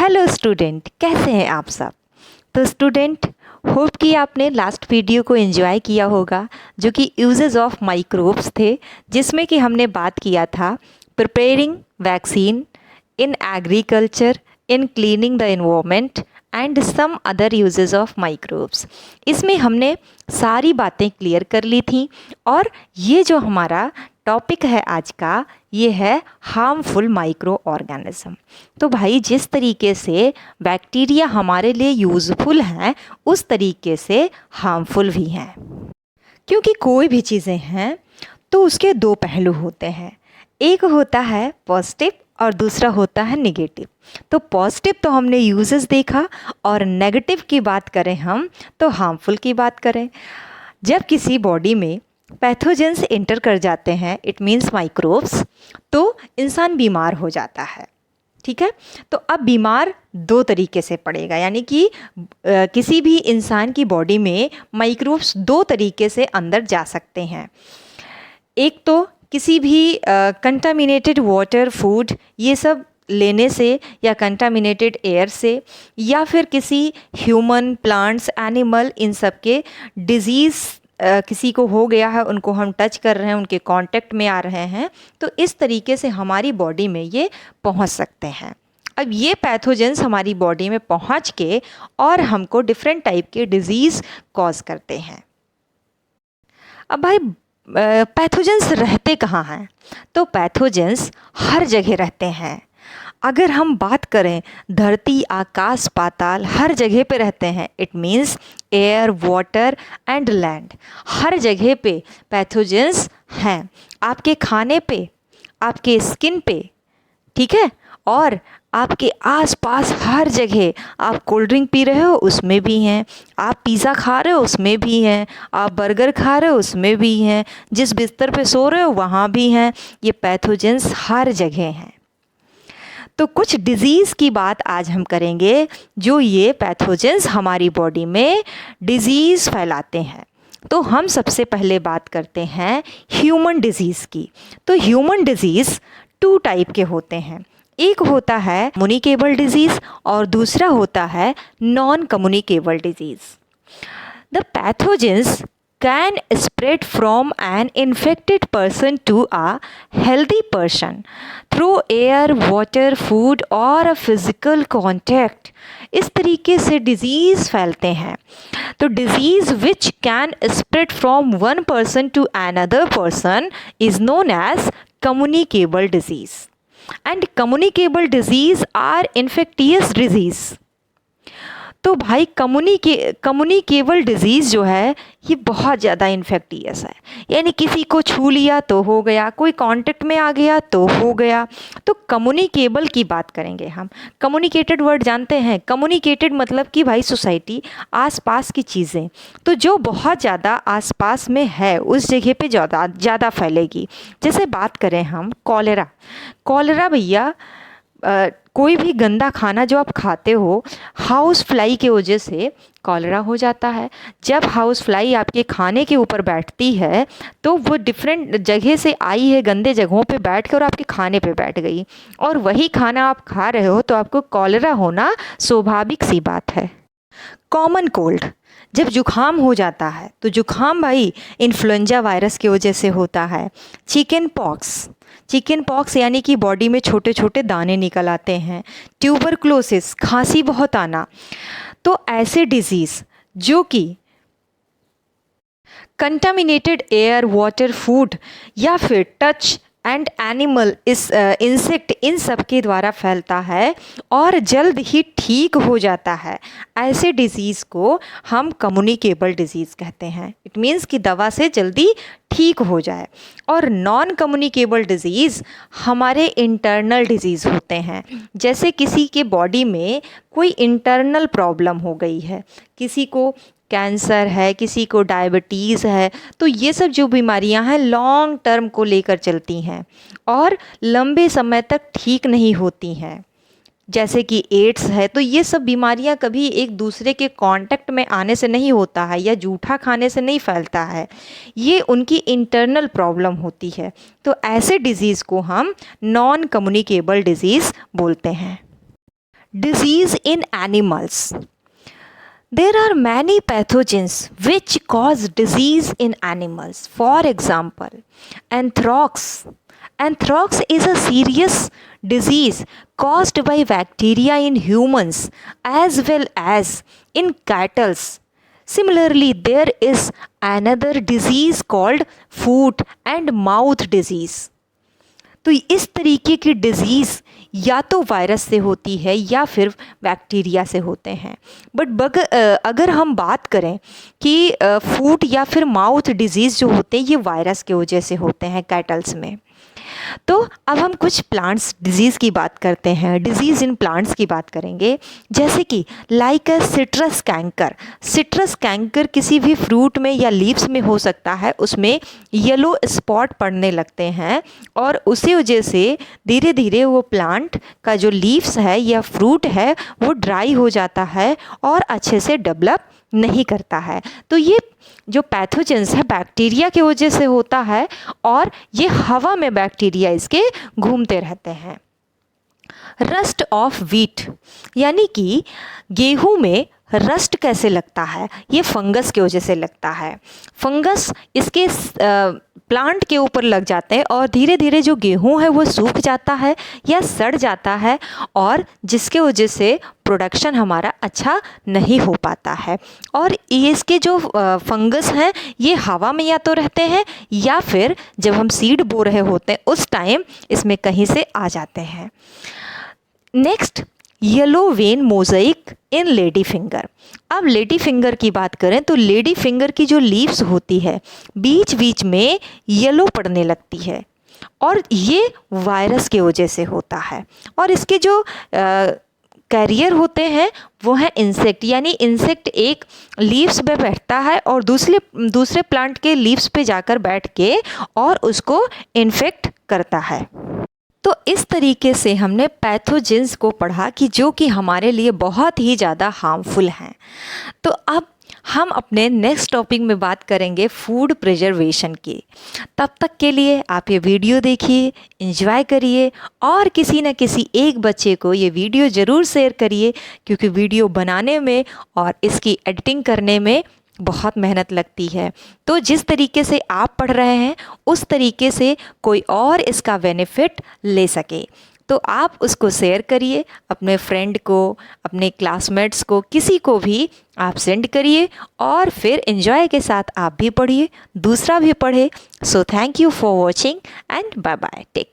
Hello student, कैसे हैं आप सब। तो स्टूडेंट, होप कि आपने लास्ट वीडियो को एंजॉय किया होगा जो कि यूजेस ऑफ माइक्रोब्स थे, जिसमें कि हमने बात किया था preparing vaccine in agriculture, in cleaning the environment and some other uses of microbes. इसमें हमने सारी बातें क्लियर कर ली थी और ये जो हमारा टॉपिक है आज का, ये है हार्मफुल माइक्रो ऑर्गेनिज्म। तो भाई, जिस तरीके से बैक्टीरिया हमारे लिए यूज़फुल हैं उस तरीके से हार्मफुल भी हैं, क्योंकि कोई भी चीज़ें हैं तो उसके दो पहलू होते हैं। एक होता है पॉजिटिव और दूसरा होता है नेगेटिव। तो पॉजिटिव तो हमने यूजेस देखा, और नेगेटिव की बात करें हम तो हार्मफुल की बात करें। जब किसी बॉडी में पैथोजेंस एंटर कर जाते हैं, इट मीन्स माइक्रोब्स, तो इंसान बीमार हो जाता है। ठीक है, तो अब बीमार दो तरीके से पड़ेगा, यानी कि किसी भी इंसान की बॉडी में माइक्रोब्स दो तरीके से अंदर जा सकते हैं। एक तो किसी भी कंटामिनेटेड वाटर, फूड, ये सब लेने से, या कंटामिनेटेड एयर से, या फिर किसी ह्यूमन, प्लांट्स, एनिमल, इन सब के डिजीज़ किसी को हो गया है, उनको हम टच कर रहे हैं, उनके कांटेक्ट में आ रहे हैं, तो इस तरीके से हमारी बॉडी में ये पहुंच सकते हैं। अब ये पैथोजेंस हमारी बॉडी में पहुंच के और हमको डिफरेंट टाइप के डिजीज़ कॉज करते हैं। अब भाई, पैथोजेंस रहते कहाँ हैं? तो पैथोजेंस हर जगह रहते हैं। अगर हम बात करें, धरती, आकाश, पाताल, हर जगह पे रहते हैं। It means air, water and land, हर जगह पे पैथोजेंस हैं। आपके खाने पे, आपके स्किन पे, ठीक है, और आपके आसपास हर जगह। आप कोल्ड ड्रिंक पी रहे हो, उसमें भी हैं। आप पिज़्ज़ा खा रहे हो, उसमें भी हैं। आप बर्गर खा रहे हो, उसमें भी हैं। जिस बिस्तर पे सो रहे हो, वहाँ भी हैं। ये पैथोजेंस हर जगह हैं। तो कुछ डिज़ीज़ की बात आज हम करेंगे, जो ये पैथोजेंस हमारी बॉडी में डिज़ीज़ फैलाते हैं। तो हम सबसे पहले बात करते हैं ह्यूमन डिज़ीज़ की। तो ह्यूमन डिज़ीज़ टू टाइप के होते हैं। एक होता है कम्युनिकेबल डिज़ीज़ और दूसरा होता है non communicable disease. The pathogens can spread from an infected person to a healthy person through air, water, food or a physical contact. इस तरीके से डिजीज़ फैलते हैं। तो disease which can spread from one person to another person is known as communicable disease, and communicable disease are infectious disease. तो भाई, communicable disease जो है ये बहुत ज़्यादा इन्फेक्टियस है, यानी किसी को छू लिया तो हो गया, कोई कांटेक्ट में आ गया तो हो गया। तो कम्युनिकेबल की बात करेंगे हम। कम्युनिकेटेड वर्ड जानते हैं? कम्युनिकेटेड मतलब कि भाई सोसाइटी, आसपास की चीज़ें, तो जो बहुत ज़्यादा आसपास में है उस जगह पे ज़्यादा फैलेगी। जैसे बात करें हम कॉलेरा भैया, कोई भी गंदा खाना जो आप खाते हो, हाउस फ्लाई की वजह से कॉलेरा हो जाता है। जब हाउस फ्लाई आपके खाने के ऊपर बैठती है तो वो डिफरेंट जगह से आई है, गंदे जगहों पे बैठ कर आपके खाने पे बैठ गई, और वही खाना आप खा रहे हो, तो आपको कॉलेरा होना स्वाभाविक सी बात है। कॉमन कोल्ड, जब जुखाम हो जाता है तो जुखाम भाई इन्फ्लुएंजा वायरस की वजह से होता है। चिकन पॉक्स यानी कि बॉडी में छोटे छोटे दाने निकल आते हैं। ट्यूबरक्लोसिस, खांसी बहुत आना। तो ऐसे डिजीज़ जो कि कंटामिनेटेड एयर, वाटर, फूड या फिर टच एंड एनिमल, इस इंसेक्ट, इन सब के द्वारा फैलता है और जल्द ही ठीक हो जाता है, ऐसे डिज़ीज़ को हम कम्युनिकेबल डिज़ीज़ कहते हैं। इट मीन्स कि दवा से जल्दी ठीक हो जाए। और नॉन कम्युनिकेबल डिज़ीज़ हमारे इंटरनल डिज़ीज़ होते हैं। जैसे किसी के बॉडी में कोई इंटरनल प्रॉब्लम हो गई है, किसी को कैंसर है, किसी को डायबिटीज़ है, तो ये सब जो बीमारियां हैं लॉन्ग टर्म को लेकर चलती हैं और लंबे समय तक ठीक नहीं होती हैं। जैसे कि एड्स है, तो ये सब बीमारियां कभी एक दूसरे के कांटेक्ट में आने से नहीं होता है, या जूठा खाने से नहीं फैलता है, ये उनकी इंटरनल प्रॉब्लम होती है। तो ऐसे डिज़ीज़ को हम नॉन कम्युनिकेबल डिज़ीज़ बोलते हैं। disease in animals. There are many pathogens which cause disease in animals. For example, anthrax. Anthrax is a serious disease caused by bacteria in humans as well as in cattle. Similarly, there is another disease called foot and mouth disease. तो इस तरीके की disease या तो virus से होती है या फिर बैक्टीरिया से होते हैं। बट अगर हम बात करें कि फूट या फिर माउथ डिज़ीज़ जो होते हैं ये वायरस के वजह से होते हैं कैटल्स में। तो अब हम कुछ प्लांट्स डिजीज़ की बात करते हैं, डिजीज़ इन प्लांट्स की बात करेंगे, जैसे कि लाइक अ सिट्रस कैंकर। सिट्रस कैंकर किसी भी फ्रूट में या लीव्स में हो सकता है, उसमें येलो स्पॉट पड़ने लगते हैं और उसी वजह से धीरे धीरे वो प्लांट का जो लीव्स है या फ्रूट है वो ड्राई हो जाता है और अच्छे से डेवलप नहीं करता है। तो ये जो पैथोजेंस है बैक्टीरिया की वजह से होता है और ये हवा में बैक्टीरिया इसके घूमते रहते हैं। रस्ट ऑफ व्हीट, यानी कि गेहूं में रस्ट कैसे लगता है, ये फंगस की वजह से लगता है। फंगस इसके प्लांट के ऊपर लग जाते हैं और धीरे धीरे जो गेहूं है वो सूख जाता है या सड़ जाता है और जिसके वजह से प्रोडक्शन हमारा अच्छा नहीं हो पाता है। और ये इसके जो फंगस हैं ये हवा में या तो रहते हैं या फिर जब हम सीड बो रहे होते हैं उस टाइम इसमें कहीं से आ जाते हैं। नेक्स्ट, येलो वेन मोज़ेक इन लेडी फिंगर। अब लेडी फिंगर की बात करें तो लेडी फिंगर की जो लीव्स होती है बीच बीच में येलो पड़ने लगती है और ये वायरस की वजह से होता है। और इसके जो कैरियर होते हैं वो है इंसेक्ट, यानी इंसेक्ट एक लीव्स पे बैठता है और दूसरे प्लांट के लीव्स पे जाकर बैठ के और उसको इन्फेक्ट करता है। तो इस तरीके से हमने पैथोजेंस को पढ़ा कि जो कि हमारे लिए बहुत ही ज़्यादा हार्मफुल हैं। तो अब हम अपने नेक्स्ट टॉपिक में बात करेंगे फूड प्रिजर्वेशन की। तब तक के लिए आप ये वीडियो देखिए, एंजॉय करिए और किसी न किसी एक बच्चे को ये वीडियो ज़रूर शेयर करिए, क्योंकि वीडियो बनाने में और इसकी एडिटिंग करने में बहुत मेहनत लगती है। तो जिस तरीके से आप पढ़ रहे हैं उस तरीके से कोई और इसका बेनिफिट ले सके, तो आप उसको शेयर करिए अपने फ्रेंड को, अपने क्लासमेट्स को, किसी को भी आप सेंड करिए और फिर एंजॉय के साथ आप भी पढ़िए, दूसरा भी पढ़े। So thank you for watching and bye bye, take care.